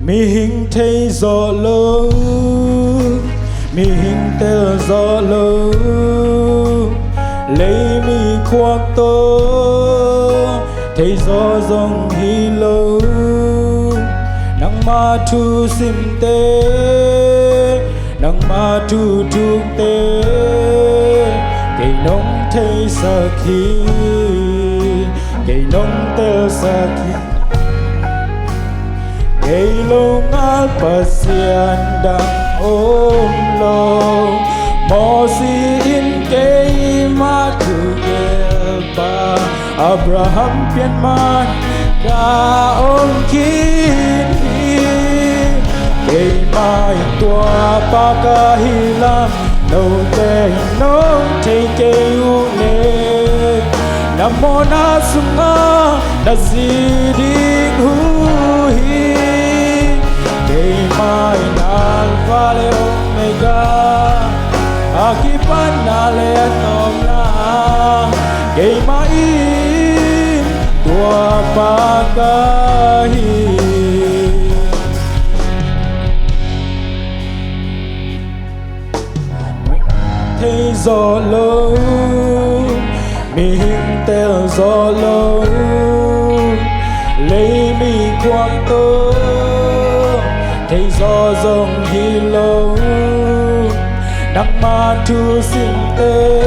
mi hình thấy gió lơ mi hình tê gió lơ lấy mi khoác tơ thấy gió dòng hi lơ nắng ma thu sim tê nắng ma thu trục tê cây nông thấy sa khi cây nông tê sa khi cây lông al pasian đang ôm lo mò si in cây ma thu ye ba Abraham pian man ka ôm kín cây mai tua pa ka hilam nâu tê nông thấy cây u nê nam mô na sunga na di đi hu hi cây mai na alpha le omega akipan na le nom na cây mai tua pa ka hi thấy gió lơ mi hình tê gió lơ lấy mi quang tơ thấy gió dòng hi lơ nắng ma thu sim tê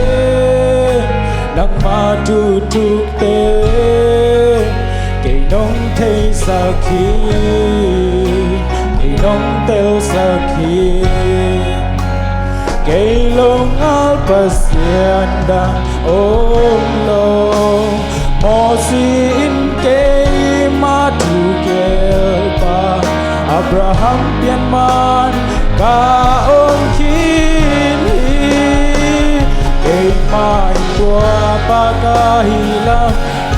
nắng ma thu trục tê cây nông thấy sa khi cây nông tê sa khi cây lông al pasian đang ôm lo mò si in cây ma thu kêu pa Abraham pian man ka ôm kín cây mai tua pa ka hilam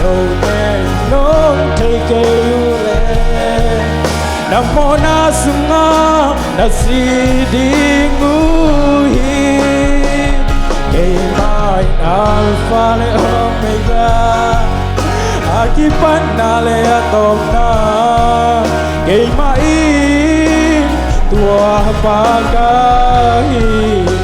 nâu tê nông thấy cây u lê nam mô na sunga na si đi ngu hi cây mai alpha le omega akipan na le atom na cây mai tua pa ka hi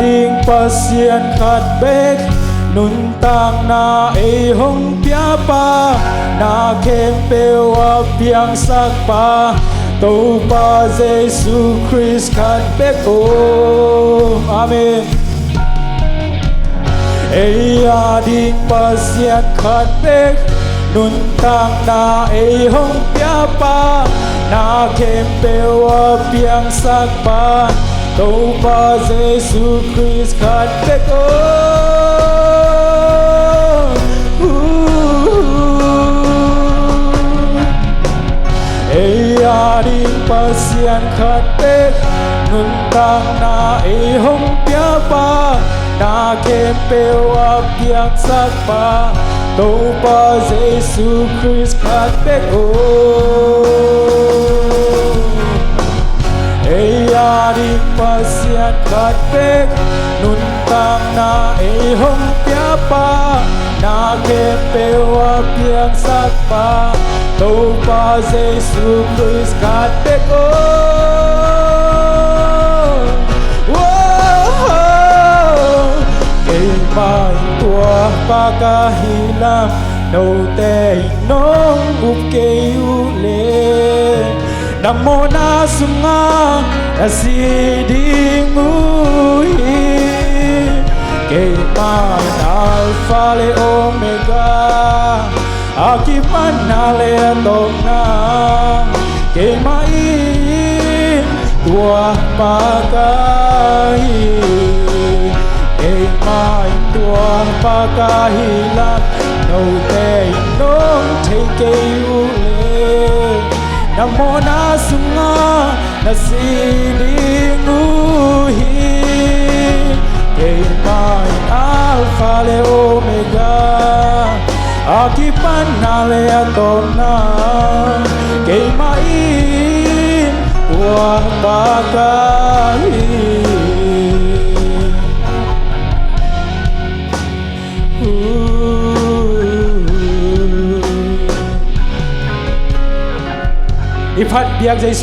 Ding pasien khat bek nun tang na hong pia pa na kem pewa piang sak pa to pa Jesus Christ khat bek o amen ding pasien khat bek nun tang na hong pia pa na kem pewa piang sak pa Tâu ba Jesus Christ khát bếc ô đi pasian khát bếc nun tang na hong pia pa na kem pewa piang sak pa Tâu ba Jesus Christ khát bếc ô đi pasian khát bếc nun tang na hong pia pa na kem pewa piang sak pa Tâu ba Jesus Christ khát bếc ô cây mai tua pa ka hilam nâu tê nông up cây u lê nam mô na sunga na si đi ngu hi cây mai alpha le omega akipan na le tom na cây mai tua pa ka hi cây mai tua pa ka hilam nâu tê nông thấy cây u lê nam mô na sunga nasilinguhi kay may Alpha le Omega aki panale atona kay main tuang bagay Iphat biak jai